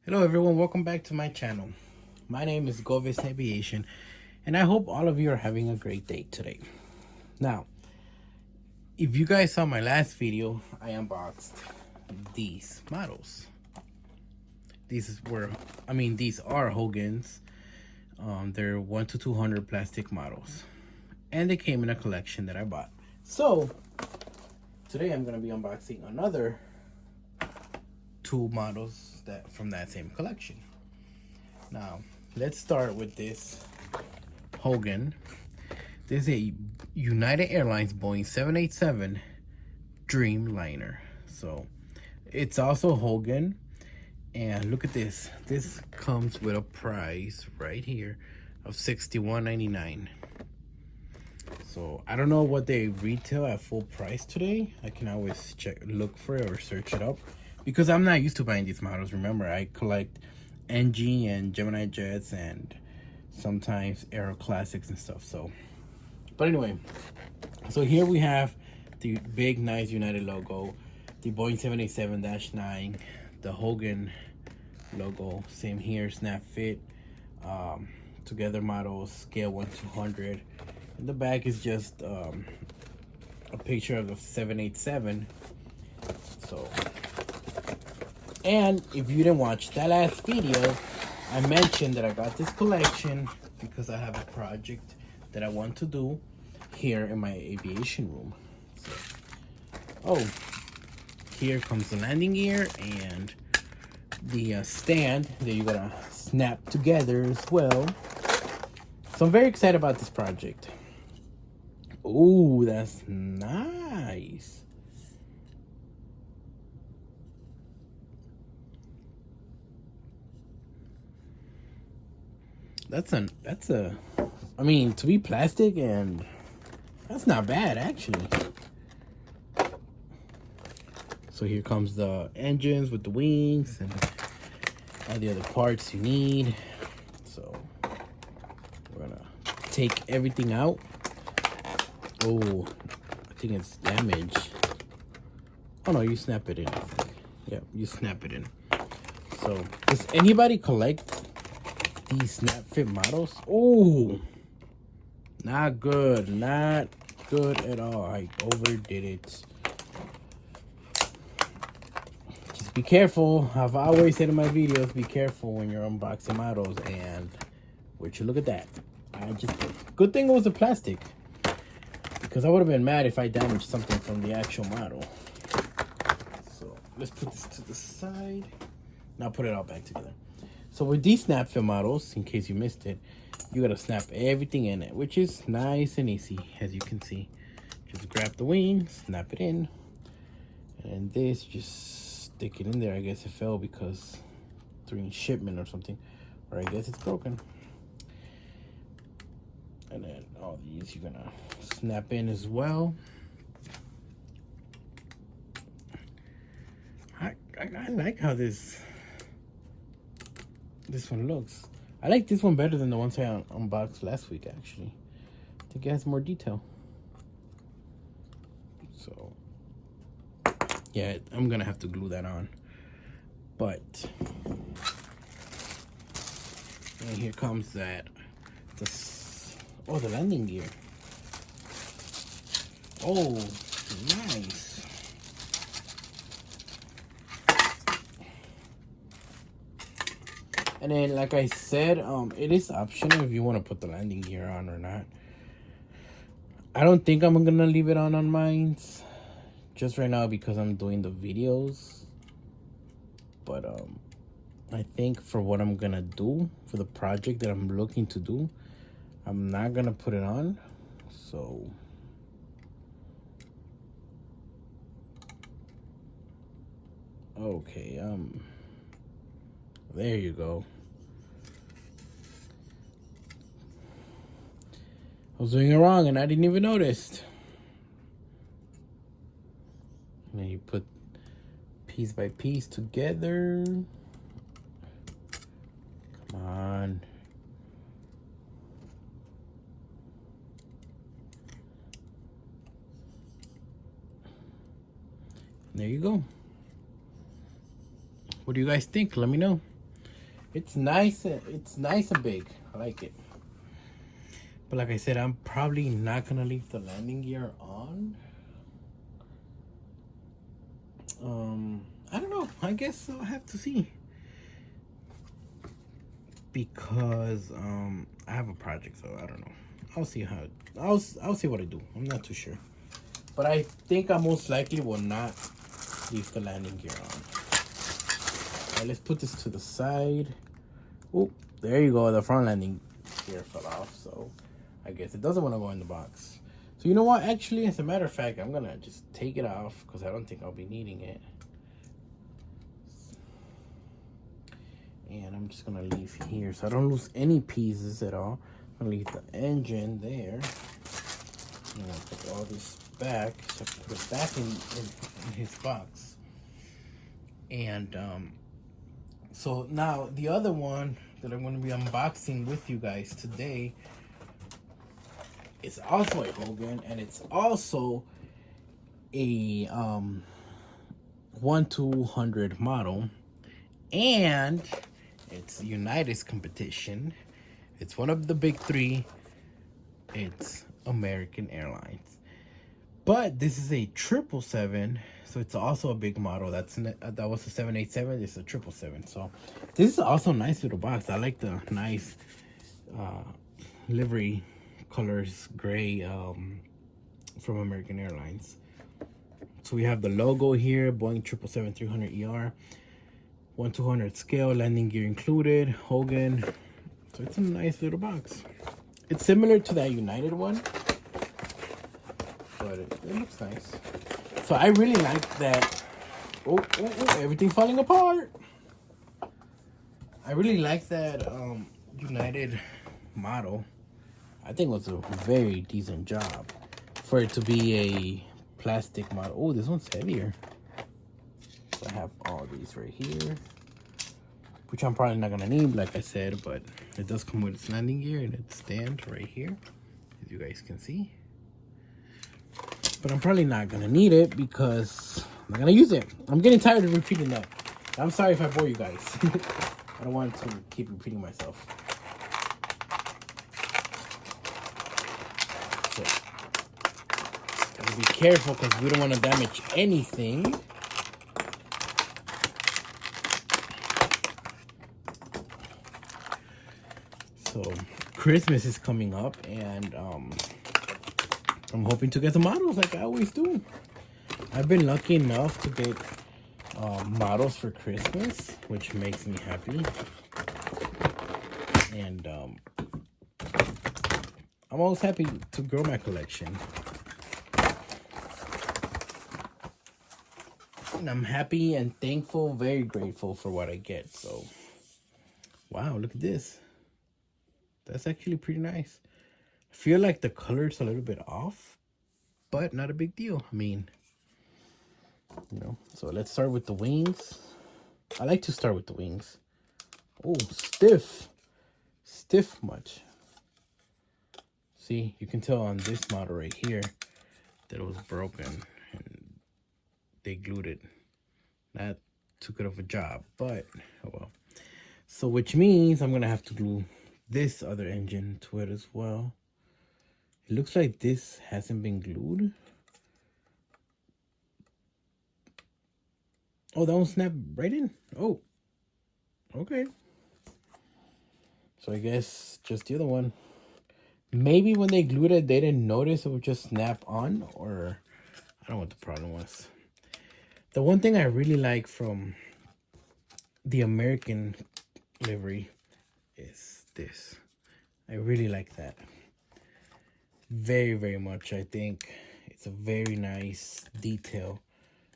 Hello everyone, welcome back to my channel. My name is Aviation, and I hope all of you are having a great day today. Now, if you guys saw my last video, I unboxed these models. These are Hogan's. They're 1 to 200 plastic models, and they came in a collection that I bought. So today I'm gonna be unboxing another two models from that same collection. Now, let's start with this Hogan. This is a United Airlines Boeing 787 Dreamliner. So, it's also Hogan. And look at this. This comes with a price right here of $61.99. So, I don't know what they retail at full price today. I can always look for it or search it up, because I'm not used to buying these models. Remember, I collect NG and Gemini jets and sometimes Aero Classics and stuff. So, but anyway, so here we have the big, nice United logo, the Boeing 787-9, the Hogan logo, same here, snap fit, together models, scale 1 to 100. And the back is just a picture of the 787. So, and if you didn't watch that last video, I mentioned that I got this collection because I have a project that I want to do here in my aviation room. So, oh, here comes the landing gear and the stand that you're gonna snap together as well. So I'm very excited about this project. Oh, that's nice. I mean, to be plastic, and that's not bad actually. So here comes the engines with the wings and all the other parts you need. So we're gonna take everything out. Oh, I think it's damaged. Oh no, you snap it in, I think. Yeah, you snap it in. So does anybody collect these snap fit models? Oh, not good at all. I overdid it. Just be careful. I've always said in my videos, be careful when you're unboxing models. And would you look at that? Good thing it was a plastic, because I would have been mad if I damaged something from the actual model. So let's put this to the side. Now put it all back together. So with these snap fit models, in case you missed it, you gotta snap everything in it, which is nice and easy, as you can see. Just grab the wing, snap it in, and this, just stick it in there. I guess it fell because during shipment or something, or I guess it's broken. And then all these you're gonna snap in as well. I like how this one looks. I like this one better than the ones I unboxed last week, actually. I think it has more detail. So, yeah, I'm gonna have to glue that on. But, and here comes the landing gear. Oh, nice. And then, like I said, it is optional if you want to put the landing gear on or not. I don't think I'm gonna leave it on mine just right now because I'm doing the videos. But I think for what I'm gonna do, for the project that I'm looking to do, I'm not gonna put it on. So okay, there you go. I was doing it wrong and I didn't even notice. And then you put piece by piece together. Come on. There you go. What do you guys think? Let me know. It's nice. It's nice and big. I like it. But like I said, I'm probably not gonna leave the landing gear on. I don't know. I guess I'll have to see. Because I have a project, so I don't know. I'll see how. I'll see what I do. I'm not too sure. But I think I most likely will not leave the landing gear on. Alright, let's put this to the side. Oh, there you go. The front landing gear fell off, so I guess it doesn't want to go in the box. So you know what? Actually, as a matter of fact, I'm gonna just take it off because I don't think I'll be needing it. And I'm just gonna leave here so I don't lose any pieces at all. I'm gonna leave the engine there. I'm gonna put all this back, so I put it back in his box. And so now the other one that I'm gonna be unboxing with you guys today is also a Hogan, and it's also a 1-200 model, and it's United's competition. It's one of the big three. It's American Airlines. But this is a 777, so it's also a big model. That was a 787. This is a 777. So this is also a nice little box. I like the nice livery colors, gray from American Airlines. So we have the logo here, Boeing 777-300ER. 1/200 scale, landing gear included, Hogan. So it's a nice little box. It's similar to that United one, but it looks nice. So I really like that. Oh, everything's falling apart. I really like that United model. I think it was a very decent job for it to be a plastic model. Oh, this one's heavier. I have all these right here, which I'm probably not gonna need, like I said, but it does come with its landing gear and its stand right here, as you guys can see. But I'm probably not gonna need it because I'm not gonna use it. I'm getting tired of repeating that. I'm sorry if I bore you guys. I don't want to keep repeating myself. So, gotta be careful because we don't want to damage anything. So Christmas is coming up, and I'm hoping to get some models like I always do. I've been lucky enough to get models for Christmas, which makes me happy. And I'm always happy to grow my collection. And I'm happy and thankful, very grateful for what I get. So, wow, look at this. That's actually pretty nice. I feel like the color's a little bit off, but not a big deal. I mean, you know. So let's start with the wings. I like to start with the wings. Oh, stiff. Stiff much. See, you can tell on this model right here that it was broken and they glued it. Not too good of a job, but oh well. So which means I'm gonna have to glue this other engine to it as well. It looks like this hasn't been glued. Oh, that one snapped right in. Oh, okay. So I guess just the other one. Maybe when they glued it, they didn't notice it would just snap on, or I don't know what the problem was. The one thing I really like from the American livery is this. I really like that. Very, very much. I think it's a very nice detail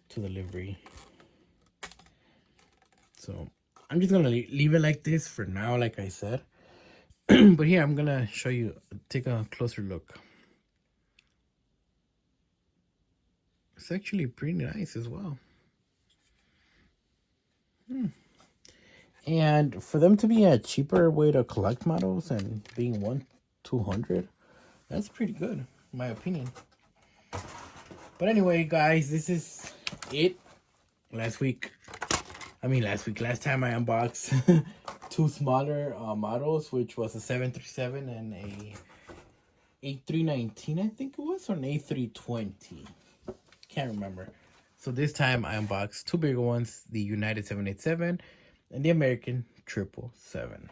to the livery. So I'm just gonna leave it like this for now, like I said. But here I'm gonna show you, take a closer look. It's actually pretty nice as well. And for them to be a cheaper way to collect models and being 1/200, that's pretty good, in my opinion. But anyway, guys, this is it. Last week, Last time I unboxed two smaller models, which was a 737 and a A319, I think it was, or an A320. Can't remember. So this time I unboxed two bigger ones, the United 787 and the American 777.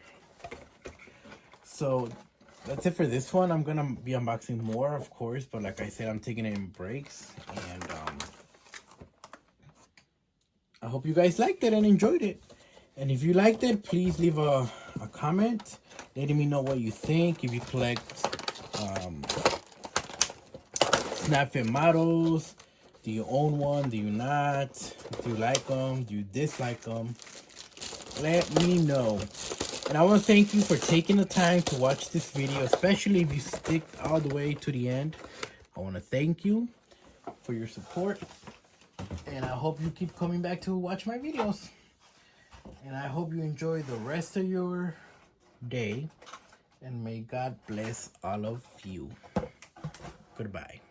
So that's it for this one. I'm gonna be unboxing more, of course, but like I said, I'm taking it in breaks, and I hope you guys liked it and enjoyed it. And if you liked it, please leave a comment letting me know what you think. If you collect snap fit models, do you own one? Do you not? Do you like them? Do you dislike them? Let me know. And I want to thank you for taking the time to watch this video, especially if you stick all the way to the end. I want to thank you for your support, and I hope you keep coming back to watch my videos. And I hope you enjoy the rest of your day, and may God bless all of you. Goodbye.